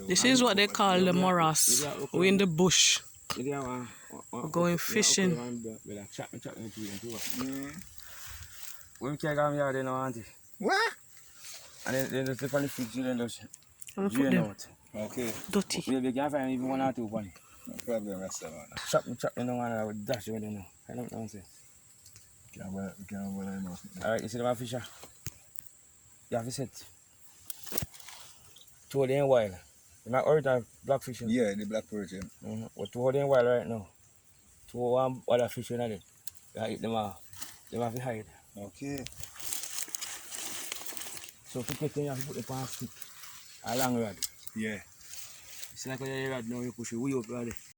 This is what they call the morass. We're in the bush. We're going fishing. When you come here, they know auntie. What? And then the funny fish you just I'm put them Okay. dirty. we can find even 1 or 2 bunny. No problem, that's the one. Chop you know and I would dash you know. I don't know say. Can't well know. Alright, you see the fisher? You have to set 2 days in wild. You might order blackfish. Yeah, the black perch. But 2 days in wild right now. 2 other fish in there. You eat them all. They have to hide. Okay. So if you take them, you have to put them on a stick. A long rod. Yeah. It's like a rod now you push it way up right there.